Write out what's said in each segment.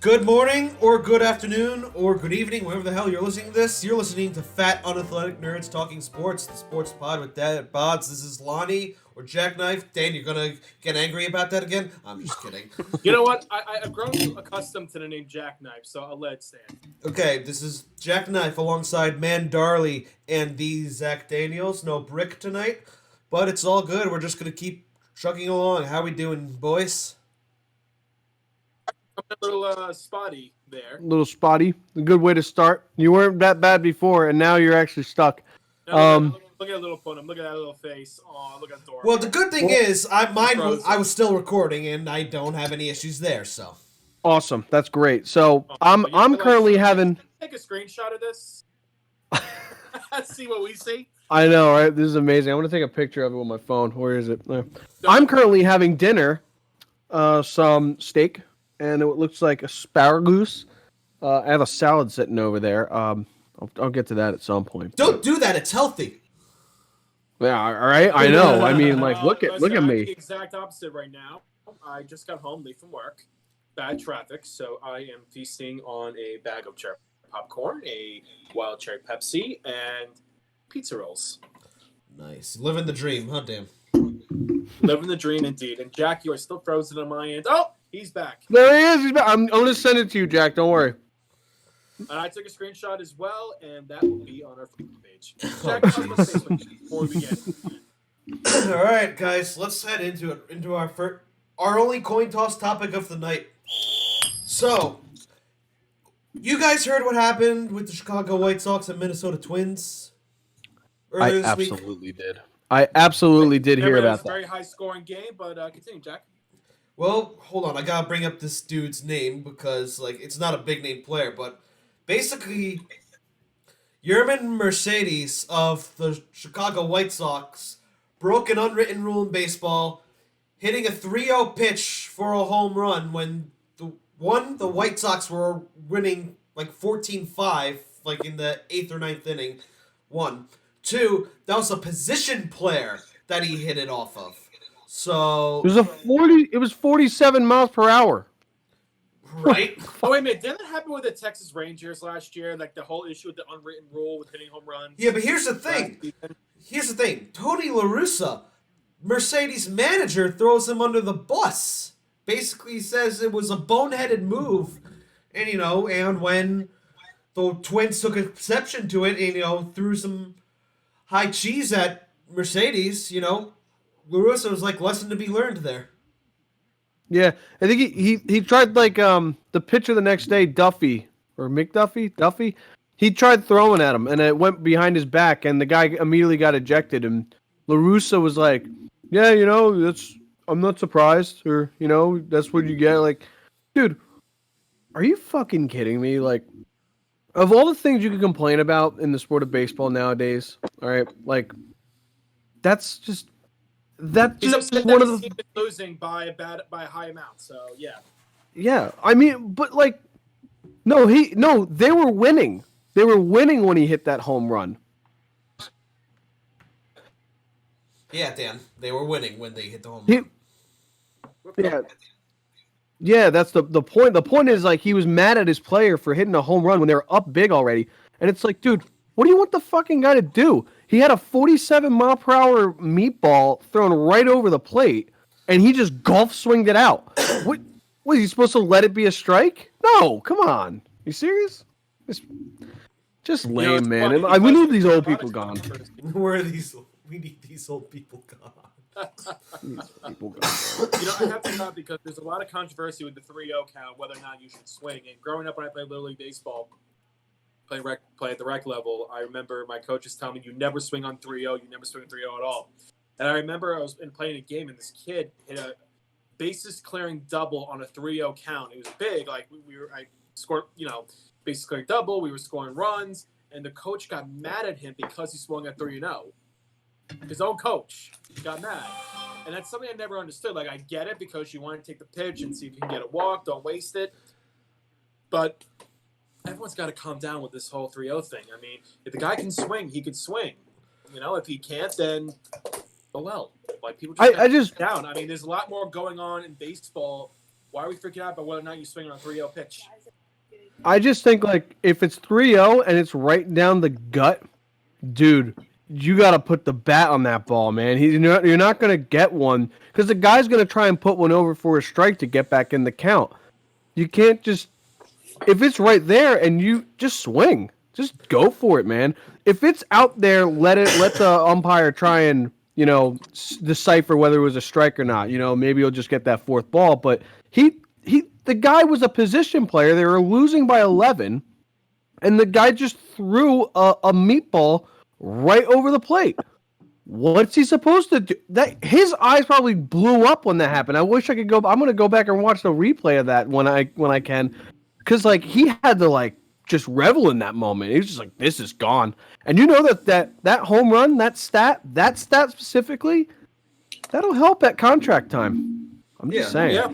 Good morning, or good afternoon, or good evening, wherever the hell you're listening to this. You're listening to Fat Unathletic Nerds Talking Sports, the sports pod with Dad Bods. This is Lonnie, or JackKnife. Dan, you're gonna get angry about that again? I'm just kidding. You know what? I've grown accustomed to the name JackKnife, so I'll let it stand. Okay, this is JackKnife alongside Man Darley and the Zach Daniels. No Brick tonight, but it's all good. We're just gonna keep chugging along. How we doing, boys? I'm a little spotty there. A little spotty. A good way to start. You weren't that bad before, and now you're actually stuck. Look at that little phone. Look at that little face. Oh, look at Dora. Well, the good thing is, I was still recording, and I don't have any issues there. So Awesome. That's great. So I'm currently having. Take a screenshot of this. Let's see what we see. I know, right? This is amazing. I'm gonna take a picture of it with my phone. Where is it? There. I'm currently having dinner. Some steak, and it looks like asparagus. I have a salad sitting over there. I'll get to that at some point. don't do that. It's healthy. Yeah, all right. I know. I mean, like, look at I'm me. the exact opposite right now. I just got home late from work. Bad traffic, so I am feasting on a bag of cherry popcorn, a wild cherry Pepsi, and pizza rolls. Nice, living the dream, huh, Dan? Living the dream indeed. And Jack, you are still frozen on my end. Oh, he's back. There he is. He's back. I'm gonna send it to you, Jack. Don't worry. And I took a screenshot as well, and that will be on our Facebook page. Jack, I was going to say something before we begin. All right, guys, let's head into it. Into our only coin toss topic of the night. So, you guys heard what happened with the Chicago White Sox and Minnesota Twins earlier this week? I absolutely did hear It was about a that. very high-scoring game, but continue, Jack. Well, hold on, I gotta bring up this dude's name because, like, it's not a big name player, but basically, Yermin Mercedes of the Chicago White Sox broke an unwritten rule in baseball, hitting a 3-0 pitch for a home run when the White Sox were winning like 14-5, like in the 8th or 9th inning. 1. 2, that was a position player that he hit it off of. So It was 47 miles per hour. right? Oh, wait a minute. Didn't that happen with the Texas Rangers last year? Like the whole issue with the unwritten rule with hitting home runs? Yeah, but here's the thing. Tony La Russa, Mercedes manager, throws him under the bus. Basically says it was a boneheaded move. And, and when the Twins took exception to it and, threw some high cheese at Mercedes, La Russa was like, lesson to be learned there. Yeah, I think he tried the pitcher the next day, Duffy or Duffy. He tried throwing at him, and it went behind his back, and the guy immediately got ejected. And La Russa was like, "Yeah, I'm not surprised, or that's what you get." Like, dude, are you fucking kidding me? Like, of all the things you can complain about in the sport of baseball nowadays, all right, like that's just. That's He's just upset one that of his the team is losing by a high amount. So yeah. Yeah, I mean, but like, no, they were winning. They were winning when he hit that home run. Yeah, Dan, they were winning when they hit the home run. Yeah, that's the point. The point is, like, he was mad at his player for hitting a home run when they were up big already, and it's like, dude, what do you want the fucking guy to do? He had a 47 mile per hour meatball thrown right over the plate, and he just golf swinged it out. What was he supposed to let it be a strike? No, come on. You serious? It's just lame, man. We need these old people gone. Where are these? We need these old people gone. I have to stop because there's a lot of controversy with the 3-0 count, whether or not you should swing. And growing up when I played Little League Baseball, play at the rec level, I remember my coaches telling me, you never swing on 3-0, you never swing on 3-0 at all. And I remember I was playing a game, and this kid hit a bases-clearing double on a 3-0 count. It was big. Like, I scored, bases-clearing double. We were scoring runs, and the coach got mad at him because he swung at 3-0. His own coach got mad. And that's something I never understood. Like, I get it because you want to take the pitch and see if you can get a walk. Don't waste it. But everyone's got to calm down with this whole 3-0 thing. I mean, if the guy can swing, he can swing. If he can't, then oh well. Like, people just down. I mean, there's a lot more going on in baseball. Why are we freaking out about whether or not you swing on a 3-0 pitch? I just think like if it's 3-0 and it's right down the gut, dude, you got to put the bat on that ball, man. You're not going to get one because the guy's going to try and put one over for a strike to get back in the count. You can't just if it's right there and you just swing, just go for it, man. If it's out there, let the umpire try and decipher whether it was a strike or not. Maybe he'll just get that fourth ball. But the guy was a position player. They were losing by 11, and the guy just threw a meatball right over the plate. What's he supposed to do? His eyes probably blew up when that happened. I wish I could go. I'm gonna go back and watch the replay of that when I can, because like he had to like just revel in that moment. He was just like, this is gone. And that home run, that stat specifically, that'll help at contract time. I'm just saying. Yeah.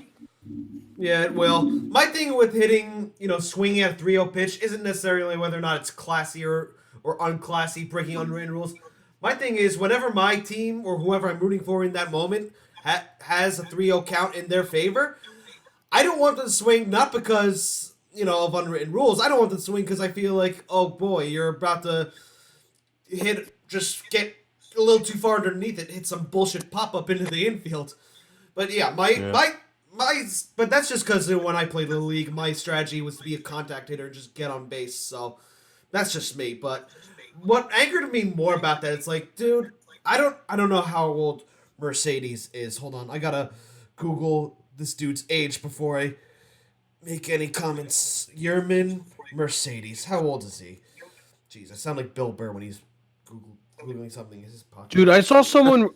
Yeah, well, my thing with hitting, swinging at a 3-0 pitch isn't necessarily whether or not it's classy or unclassy, breaking unwritten rules. My thing is whenever my team or whoever I'm rooting for in that moment has a 3-0 count in their favor, I don't want them to swing not because of unwritten rules. I don't want them to swing because I feel like, oh boy, you're about to get a little too far underneath it, hit some bullshit pop-up into the infield. But yeah, but that's just because when I played Little League, my strategy was to be a contact hitter and just get on base. So that's just me. But what angered me more about that, it's like, dude, I don't know how old Mercedes is. Hold on, I gotta Google this dude's age before I make any comments. Yermin Mercedes, how old is he? Jeez, I sound like Bill Burr when he's googling something in his pocket. Dude, I saw someone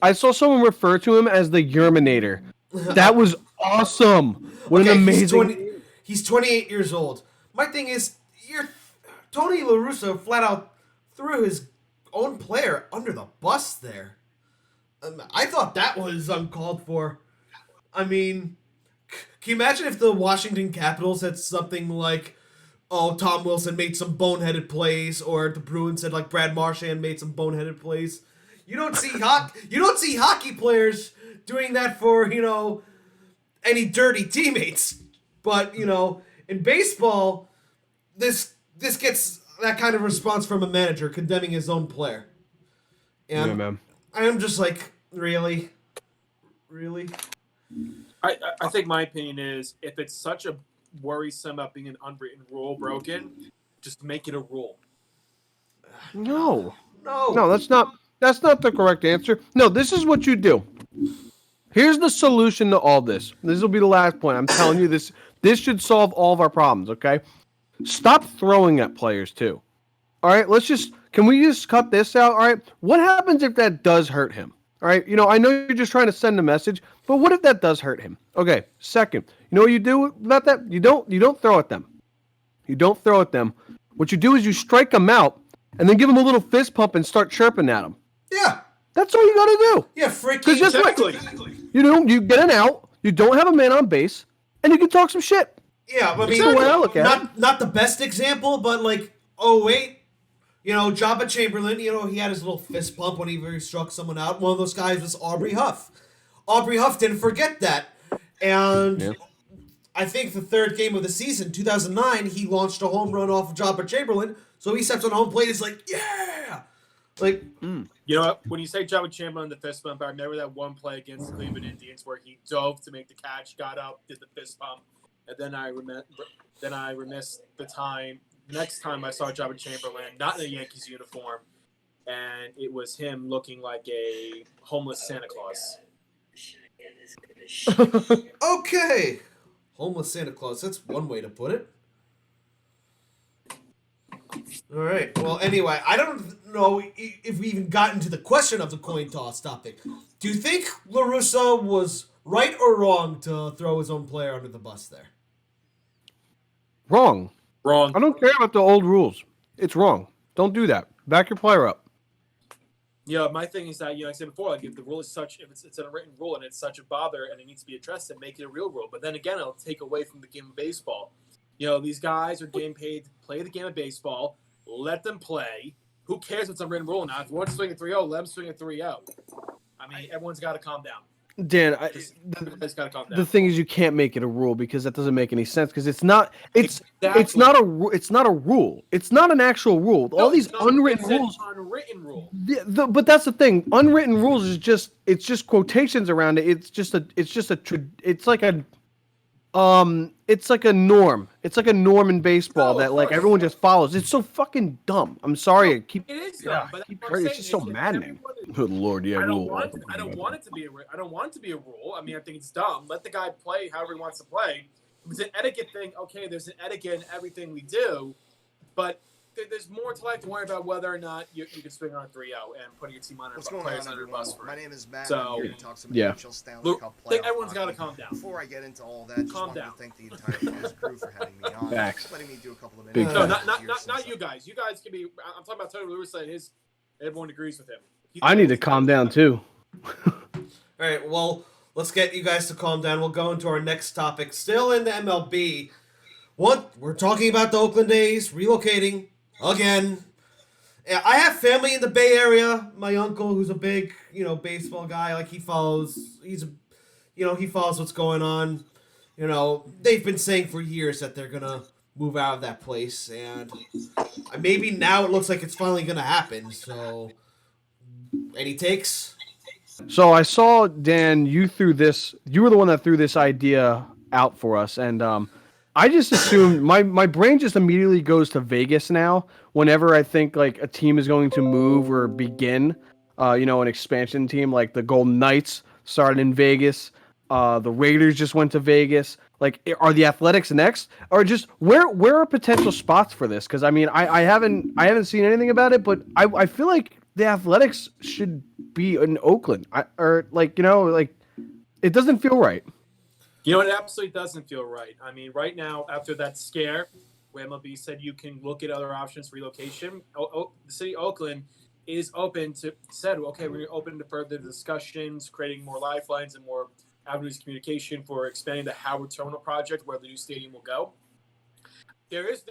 refer to him as the Yerminator. That was awesome. What an amazing. He's 28 years old. My thing is, Tony La Russa flat out threw his own player under the bus there. I thought that was uncalled for. I mean, can you imagine if the Washington Capitals had something like, oh, Tom Wilson made some boneheaded plays, or the Bruins said like Brad Marchand made some boneheaded plays? You don't see hockey players doing that for, any dirty teammates. But, in baseball, this gets that kind of response from a manager condemning his own player. And yeah, man. I'm just like, really? Really? I think my opinion is if it's such a worrisome about being an unwritten rule broken, just make it a rule. No, that's not the correct answer. No, this is what you do. Here's the solution to all this. This will be the last point. I'm telling you this. This should solve all of our problems. Okay, stop throwing at players too. All right, can we just cut this out? All right, what happens if that does hurt him? All right, I know you're just trying to send a message, but what if that does hurt him? Okay, second, you know what you do about that? You don't throw at them. You don't throw at them. What you do is you strike them out and then give them a little fist pump and start chirping at them. Yeah. That's all you got to do. Yeah, freaking. Because just exactly. You get an out, you don't have a man on base, and you can talk some shit. Yeah, I mean, That's the way I look at it. Not the best example, but like, oh wait, Jabba Chamberlain, he had his little fist pump when he struck someone out. One of those guys was Aubrey Huff. Aubrey Huff didn't forget that, and I think the third game of the season, 2009, he launched a home run off of Jabba Chamberlain. So he steps on home plate, he's like, yeah, like. You know what? When you say Jabba Chamberlain, the fist bump, I remember that one play against the Cleveland Indians where he dove to make the catch, got up, did the fist bump, and then I remissed the time. Next time I saw Jabba Chamberlain, not in a Yankees uniform, and it was him looking like a homeless Santa Claus. Okay, homeless Santa Claus. That's one way to put it. All right. Well, anyway, I don't know if we even got into the question of the coin toss topic. Do you think La Russa was right or wrong to throw his own player under the bus there? Wrong. Wrong. I don't care about the old rules. It's wrong. Don't do that. Back your player up. Yeah, my thing is that, like I said before, like if the rule is if it's an unwritten rule and it's such a bother and it needs to be addressed, then make it a real rule. But then again, it'll take away from the game of baseball. These guys are getting paid to play the game of baseball. Let them play. Who cares if it's a unwritten rule now? If you want to swing a 3-0, let them swing a 3-0. I mean, everyone's got to calm down. Dan, Everybody's got to calm down. the thing is, you can't make it a rule because that doesn't make any sense. Because it's not. It's Exactly. it's not a rule. It's not an actual rule. All these unwritten rules. It's an unwritten rule. But that's the thing. Unwritten rules is just quotations around it. It's like a norm. It's like a norm in baseball that like everyone just follows. It's so fucking dumb. I'm sorry. It is dumb, but It's just so maddening. Good Lord, yeah. I don't want it to be a rule. I mean, I think it's dumb. Let the guy play however he wants to play. If it's an etiquette thing, okay, there's an etiquette in everything we do, but there's more to life to worry about whether or not you can swing on 3-0 and putting your team on players under a bus. My name is Matt. So, I'm here to talk some NHL Stanley Cup playoff everyone's got to hockey. calm down. Before I get into all that, just wanted to thank the entire FUNTS crew for having me on. Facts. Letting me do a couple of Big minutes. No, not you guys. You guys can be. I'm talking about Tony La Russa and his. Everyone agrees with him. I need to calm down too. All right, well, let's get you guys to calm down. We'll go into our next topic. Still in the MLB. We're talking about the Oakland A's relocating again. I have family in the Bay Area. My uncle, who's a big, baseball guy, like he follows what's going on. They've been saying for years that they're gonna move out of that place, and maybe now it looks like it's finally gonna happen. So, any takes? So I saw, Dan, you were the one that threw this idea out for us, and I just assumed my brain just immediately goes to Vegas now whenever I think like a team is going to move or begin an expansion team. Like the Golden Knights started in Vegas, the Raiders just went to Vegas. Like, are the Athletics next, or just where are potential spots for this? Because I mean, I haven't seen anything about it, but I feel like the Athletics should be in Oakland. It doesn't feel right. You know, it absolutely doesn't feel right. I mean, right now, after that scare, where MLB said you can look at other options for relocation, the city of Oakland is said, okay, we're open to further discussions, creating more lifelines and more avenues of communication for expanding the Howard Terminal project, where the new stadium will go. There was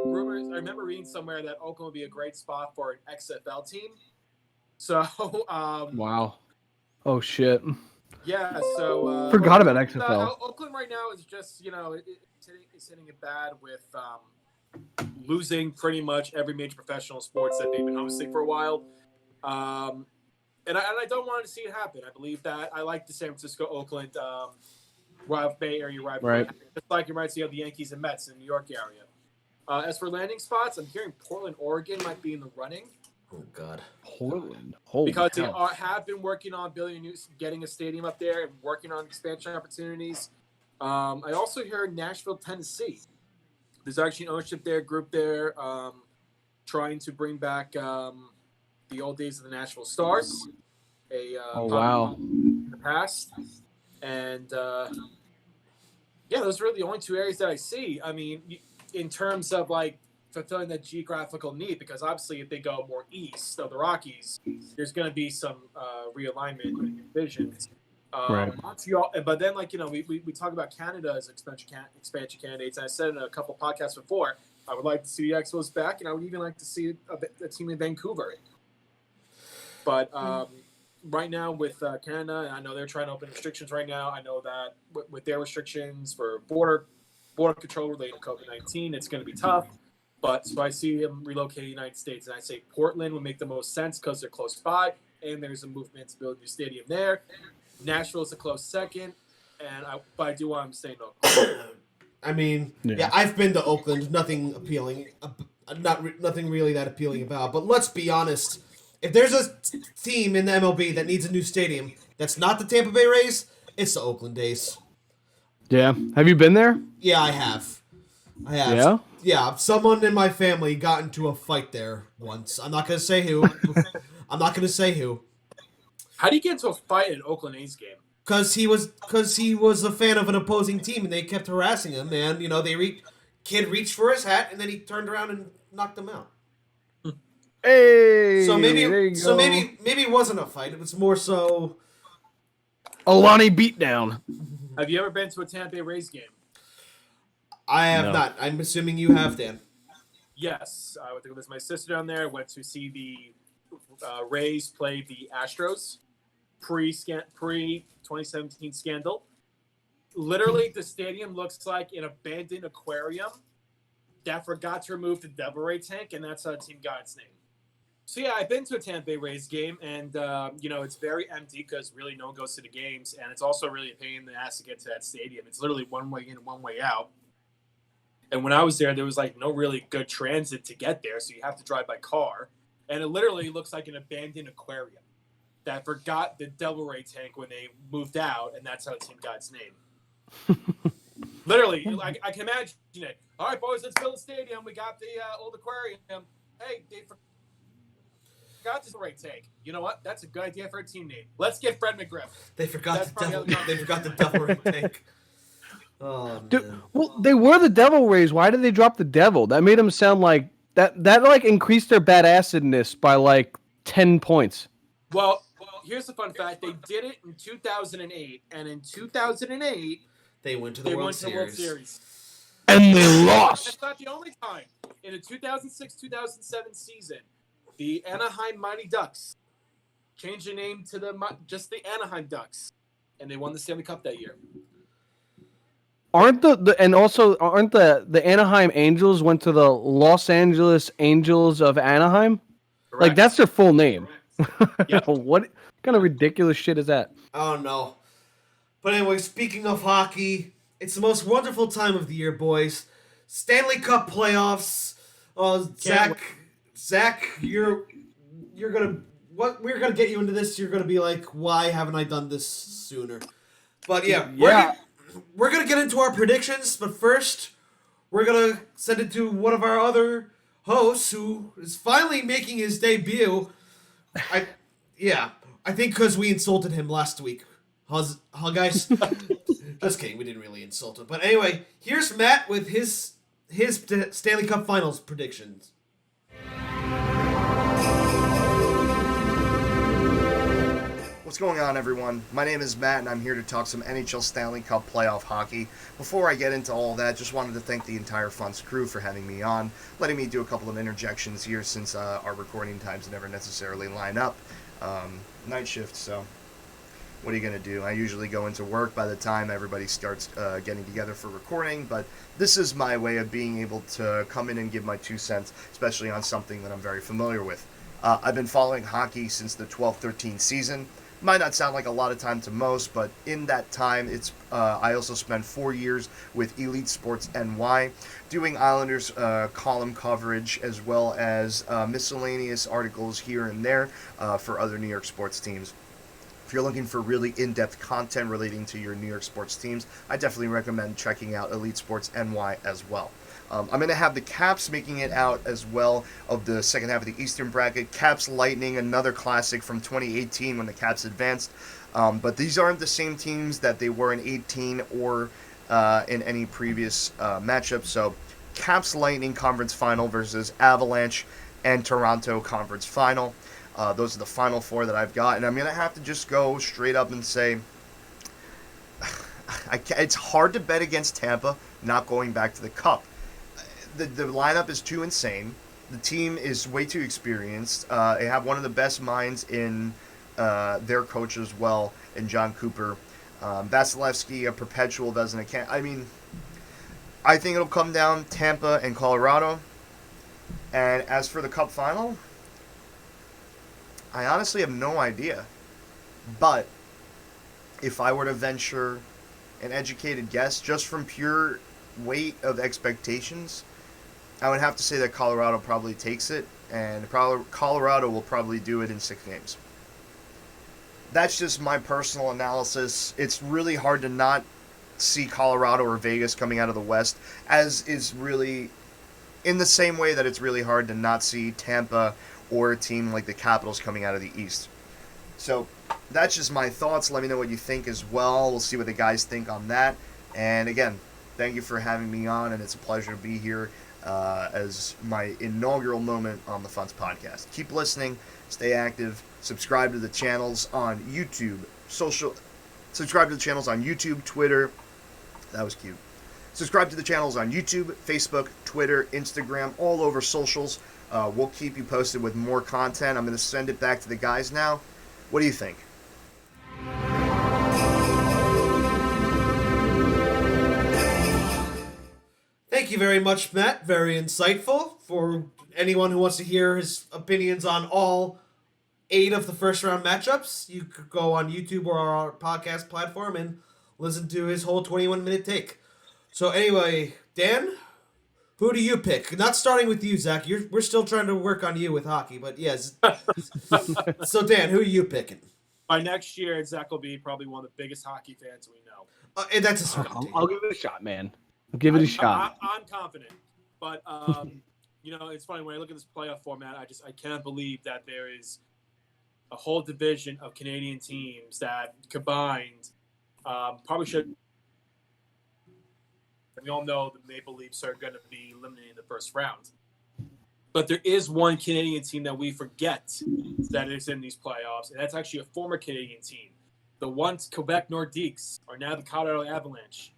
rumors. I remember reading somewhere that Oakland would be a great spot for an XFL team. So, wow. Oh shit. Yeah, so forgot about XFL. Oakland right now is just it's hitting it bad with losing pretty much every major professional sports that they've been hosting for a while, and I don't want to see it happen. I believe that I like the San Francisco Oakland Bay Area rivalry. Right. Just like you might see of the Yankees and Mets in the New York area. As for landing spots, I'm hearing Portland, Oregon might be in the running. Oh God, Portland. Holy because hell. they have been working on getting a stadium up there and working on expansion opportunities. I also hear Nashville, Tennessee. There's actually an ownership group there, trying to bring back the old days of the Nashville Stars. Wow. In the past, and those are really the only two areas that I see. I mean, in terms of like fulfilling that geographical need, because obviously if they go more east of the Rockies, there's going to be some realignment in visions. Right. Montreal, but then we talk about Canada as expansion candidates. And I said in a couple podcasts before, I would like to see the Expos back, and I would even like to see a team in Vancouver. But right now with Canada, I know they're trying to open restrictions right now. I know that with their restrictions for border control related to COVID-19, it's going to be tough. But so I see them relocating to the United States, and I say Portland would make the most sense because they're close by, and there's a movement to build a new stadium there. Nashville is a close second, but I do want them to stay in Oakland. I mean, yeah, I've been to Oakland. Nothing appealing, nothing really that appealing about. But let's be honest. If there's a team in the MLB that needs a new stadium that's not the Tampa Bay Rays, it's the Oakland A's. Yeah. Have you been there? Yeah, I have. Yeah? Yeah, someone in my family got into a fight there once. I'm not going to say who. How do you get into a fight at an Oakland A's game? Because he was a fan of an opposing team, and they kept harassing him. And kid reached for his hat, and then he turned around and knocked him out. Hey. So maybe it it wasn't a fight. It was more so Alani beatdown. Have you ever been to a Tampa Bay Rays game? I have not. I'm assuming you have, Dan. Yes, I went to go visit my sister down there. Went to see the Rays play the Astros. pre-2017 scandal. Literally, the stadium looks like an abandoned aquarium that forgot to remove the devil ray tank, and that's how the team got its name. So yeah, I've been to a Tampa Bay Rays game, and it's very empty because really no one goes to the games, and it's also really a pain in the ass to get to that stadium. It's literally one way in and one way out. And when I was there was like no really good transit to get there, so you have to drive by car, and it literally looks like an abandoned aquarium that forgot the devil ray tank when they moved out, and that's how the team got its name. Literally, I can imagine it. All right, boys, let's build a stadium. We got the old aquarium. Hey, they forgot the ray tank. You know what? That's a good idea for a team name. Let's get Fred McGriff. They forgot the devil ray tank. Oh, dude, well, they were the Devil Rays. Why did they drop the devil? That made them sound like that like increased their badassedness by like 10 points. Well, here's the fun fact. They did it in 2008, and in 2008 they went to the World Series. And they lost. That's not the only time. In the 2006-2007 season, the Anaheim Mighty Ducks changed the name to just the Anaheim Ducks, and they won the Stanley Cup that year. Aren't the Anaheim Angels went to the Los Angeles Angels of Anaheim? Correct. Like that's their full name. Yep. What kind of ridiculous shit is that? I don't know. But anyway, speaking of hockey, it's the most wonderful time of the year, boys. Stanley Cup playoffs. Zach, you're gonna we're gonna get you into this. You're gonna be like, why haven't I done this sooner? But yeah. We're going to get into our predictions, but first, we're going to send it to one of our other hosts who is finally making his debut. I think because we insulted him last week. Huh, guys? Just kidding, we didn't really insult him. But anyway, here's Matt with his Stanley Cup Finals predictions. What's going on, everyone? My name is Matt, and I'm here to talk some NHL Stanley Cup playoff hockey. Before I get into all that, just wanted to thank the entire FUNTS crew for having me on, letting me do a couple of interjections here since our recording times never necessarily line up. Night shift, so what are you going to do? I usually go into work by the time everybody starts getting together for recording, but this is my way of being able to come in and give my 2 cents, especially on something that I'm very familiar with. I've been following hockey since the 12-13 season. Might not sound like a lot of time to most, but in that time, I also spent 4 years with Elite Sports NY, doing Islanders column coverage as well as miscellaneous articles here and there for other New York sports teams. If you're looking for really in-depth content relating to your New York sports teams, I definitely recommend checking out Elite Sports NY as well. I'm going to have the Caps making it out as well of the second half of the Eastern bracket. Caps Lightning, another classic from 2018 when the Caps advanced. But these aren't the same teams that they were in 18 or in any previous matchup. So Caps Lightning Conference Final versus Avalanche and Toronto Conference Final. Those are the final four that I've got. And I'm going to have to just go straight up and say it's hard to bet against Tampa not going back to the Cup. The lineup is too insane. The team is way too experienced. They have one of the best minds in their coach as well, in John Cooper. Vasilevsky, a perpetual Vezina can. I mean, I think it'll come down Tampa and Colorado. And as for the Cup final, I honestly have no idea. But if I were to venture an educated guess, just from pure weight of expectations, I would have to say that Colorado probably takes it, and Colorado will probably do it in 6 games. That's just my personal analysis. It's really hard to not see Colorado or Vegas coming out of the West, as is really in the same way that it's really hard to not see Tampa or a team like the Capitals coming out of the East. So that's just my thoughts. Let me know what you think as well. We'll see what the guys think on that. And again, thank you for having me on, and it's a pleasure to be here as my inaugural moment on the FUNTS podcast. Keep listening, stay active, subscribe to the channels on YouTube, subscribe to the channels on YouTube, Twitter. That was cute. Subscribe to the channels on YouTube, Facebook, Twitter, Instagram, all over socials. We'll keep you posted with more content. I'm going to send it back to the guys now. What do you think? thank you very much, Matt. Very insightful. For anyone who wants to hear his opinions on all 8 of the first round matchups, you could go on YouTube or our podcast platform and listen to his whole 21-minute take. So anyway, Dan, who do you pick? Not starting with you, Zach. We're still trying to work on you with hockey, but yes. So Dan, who are you picking? By next year, Zach will be probably one of the biggest hockey fans we know. And that's a smart I'll give it a shot, man. I'll give it a shot. I'm confident, but it's funny when I look at this playoff format. I can't believe that there is a whole division of Canadian teams that combined probably should. We all know the Maple Leafs are going to be eliminated in the first round. But there is one Canadian team that we forget that is in these playoffs, and that's actually a former Canadian team. The once Quebec Nordiques are now the Colorado Avalanche.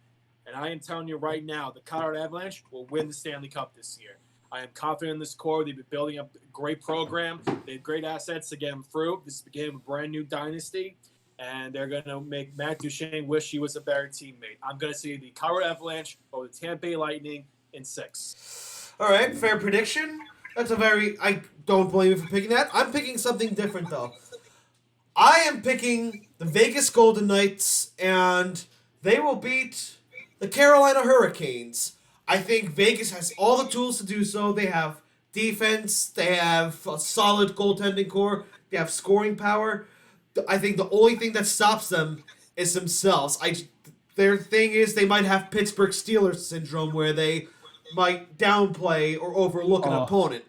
And I am telling you right now, the Colorado Avalanche will win the Stanley Cup this year. I am confident in this core. They've been building up a great program. They have great assets to get them through. This is the beginning of a brand new dynasty. And they're going to make Matt Duchene wish he was a better teammate. I'm going to see the Colorado Avalanche over the Tampa Bay Lightning in 6. All right, fair prediction. I don't blame you for picking that. I'm picking something different, though. I am picking the Vegas Golden Knights, and they will beat the Carolina Hurricanes. I think Vegas has all the tools to do so. They have defense. They have a solid goaltending core. They have scoring power. I think the only thing that stops them is themselves. Their thing is they might have Pittsburgh Steelers syndrome where they might downplay or overlook an opponent.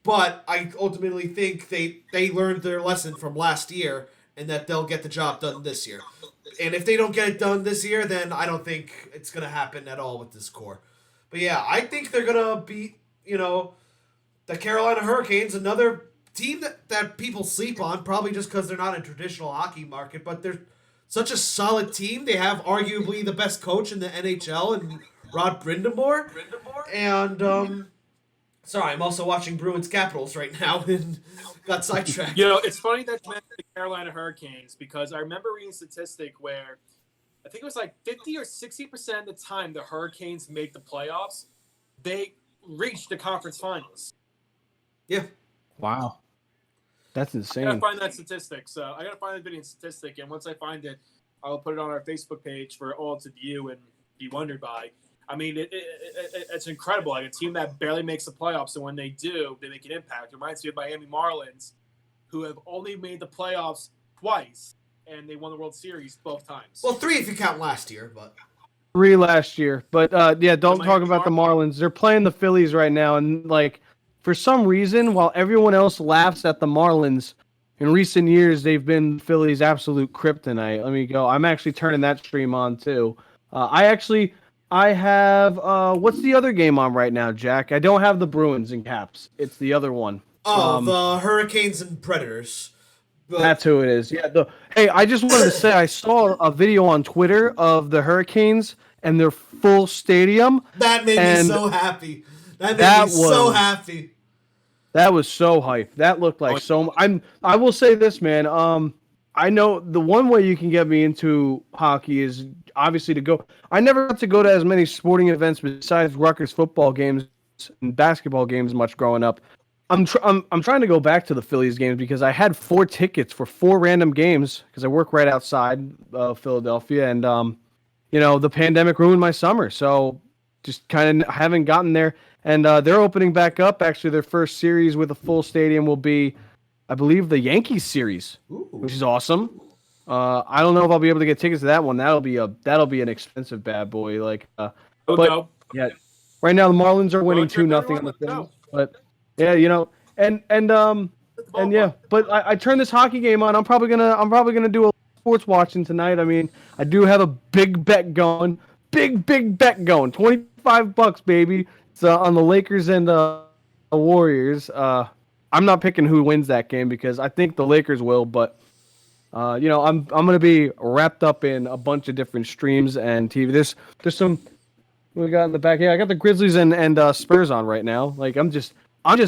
But I ultimately think they learned their lesson from last year and that they'll get the job done this year. And if they don't get it done this year, then I don't think it's going to happen at all with this core. But yeah, I think they're going to beat, the Carolina Hurricanes, another team that people sleep on, probably just because they're not a traditional hockey market, but they're such a solid team. They have arguably the best coach in the NHL and Rod Brindamore. And, sorry, I'm also watching Bruins Capitals right now and got sidetracked. It's funny that you mentioned the Carolina Hurricanes because I remember reading a statistic where I think it was like 50 or 60% of the time the Hurricanes make the playoffs, they reach the conference finals. Yeah. Wow. That's insane. I gotta find that statistic. So I gotta find the video statistic, and once I find it, I'll put it on our Facebook page for all to view and be wondered by. I mean, it's incredible. Like a team that barely makes the playoffs, and when they do, they make an impact. It reminds me of Miami Marlins, who have only made the playoffs twice, and they won the World Series both times. Well, 3 if you count last year, but 3 last year. But don't talk about the Marlins. They're playing the Phillies right now, and for some reason, while everyone else laughs at the Marlins, in recent years they've been Phillies' absolute kryptonite. Let me go. I'm actually turning that stream on too. I have what's the other game on right now, Jack? I don't have the Bruins in caps. It's the other one. The Hurricanes and Predators. But that's who it is. Yeah. Hey, I just wanted to say I saw a video on Twitter of the Hurricanes and their full stadium. That made me so happy. That made me so happy. That was so hype. That looked like so. I will say this, man. I know the one way you can get me into hockey is obviously to go. I never got to go to as many sporting events besides Rutgers football games and basketball games much growing up. I'm trying to go back to the Phillies games because I had 4 tickets for 4 random games because I work right outside Philadelphia, and the pandemic ruined my summer, so just kind of haven't gotten there. And they're opening back up. Actually, their first series with a full stadium will be, I believe, the Yankees series, which is awesome. I don't know if I'll be able to get tickets to that one. That'll be an expensive bad boy. Yeah, right now the Marlins are winning 2-0 on the Phillies. But yeah, But I turned this hockey game on. I'm probably gonna do a sports watching tonight. I mean, I do have a big bet going. Big bet going. $25, baby. It's on the Lakers and the Warriors. I'm not picking who wins that game because I think the Lakers will, but I'm gonna be wrapped up in a bunch of different streams and TV. There's some we got in the back. Yeah, I got the Grizzlies and Spurs on right now. I'm just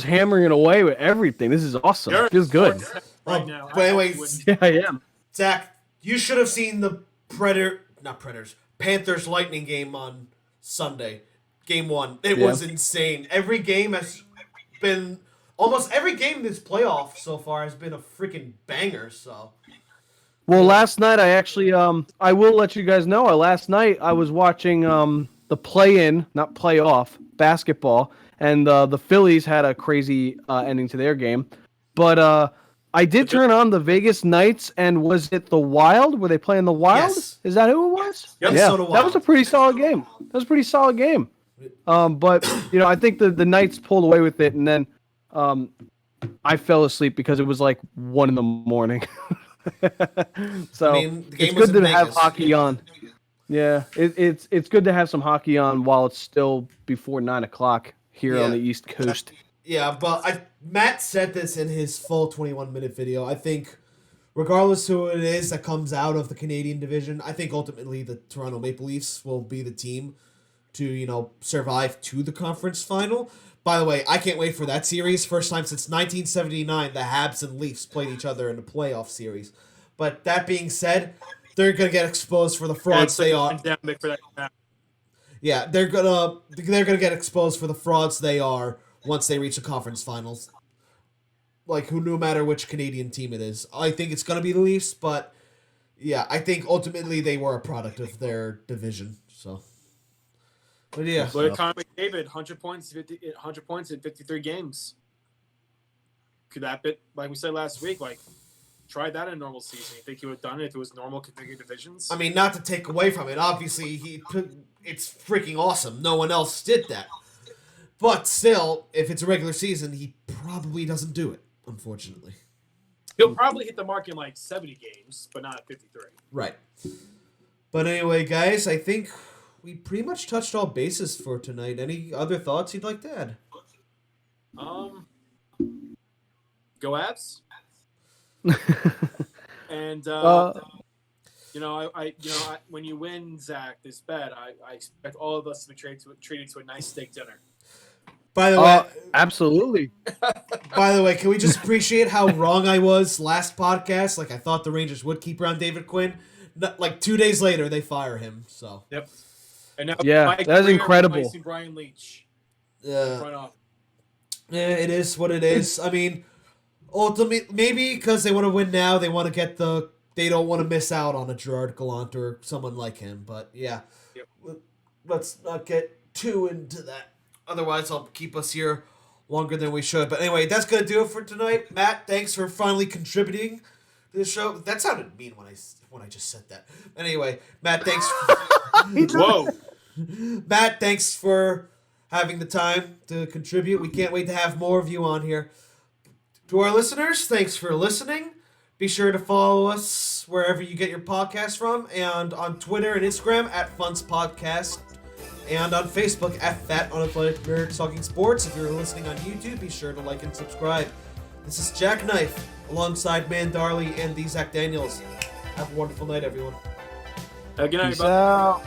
hammering it away with everything. This is awesome. It feels good. Right now. Yeah, I am. Zach, you should have seen the Panthers Lightning game on Sunday. Game 1. It was insane. Every game has been almost every game this playoff so far has been a freaking banger. So. Well, last night I actually I will let you guys know. Last night I was watching the play-in, not playoff basketball, and the Phillies had a crazy ending to their game. But I did turn on the Vegas Knights, and was it the Wild? Were they playing the Wild? Yes. Is that who it was? Yep. Yeah, Minnesota that Wild. was a pretty solid game. But I think the Knights pulled away with it, and then I fell asleep because it was like 1 a.m. So I mean, the game it's was good in to have Vegas. hockey on. Yeah, it's good to have some hockey on while it's still before 9 o'clock here on Yeah. the East Coast. Yeah, but Matt said this in his full 21-minute video. I think, regardless who it is that comes out of the Canadian division, I think ultimately the Toronto Maple Leafs will be the team to, survive to the conference final. By the way, I can't wait for that series. First time since 1979 the Habs and Leafs played each other in a playoff series. But that being said, they're going to get exposed for the frauds they are. Pandemic for that. Yeah, they're gonna get exposed for the frauds they are once they reach the conference finals. Like, no matter which Canadian team it is, I think it's gonna be the Leafs. But yeah, I think ultimately they were a product of their division. So, but yeah, But Connor McDavid, 100 points in 53 games. Could that be, like we said last week, like try that in a normal season? You think he would have done it if it was normal configured divisions? I mean, not to take away from it. Obviously, it's freaking awesome. No one else did that. But still, if it's a regular season, he probably doesn't do it, unfortunately. He'll probably hit the mark in like 70 games, but not 53. Right. But anyway, guys, I think we pretty much touched all bases for tonight. Any other thoughts you'd like to add? Go Abs. And when you win, Zach, this bet, I expect all of us to be treated to a nice steak dinner. By the way, Absolutely. By the way, can we just appreciate how wrong I was last podcast? Like, I thought the Rangers would keep around David Quinn. Like 2 days later, they fire him. So Yep. And now Yeah, that's incredible. replacing Brian Leach. Front office. yeah, it is what it is. I mean, ultimately, maybe because they want to win now, they want to they don't want to miss out on a Gerard Gallant or someone like him. But yeah, let's not get too into that. Otherwise, I'll keep us here longer than we should. But anyway, that's going to do it for tonight. Matt, thanks for finally contributing to the show. That sounded mean when I just said that. Anyway, Matt, thanks. Whoa. Matt, thanks for having the time to contribute. We can't wait to have more of you on here. To our listeners, thanks for listening. Be sure to follow us wherever you get your podcast from, and on Twitter and Instagram at FUNTS Podcast. And on Facebook at Fat Unathletic Nerd Talking Sports. If you're listening on YouTube, be sure to like and subscribe. This is JackKnife alongside Man Darley and the Zach Daniels. Have a wonderful night, everyone. Good night, Peace everybody. out.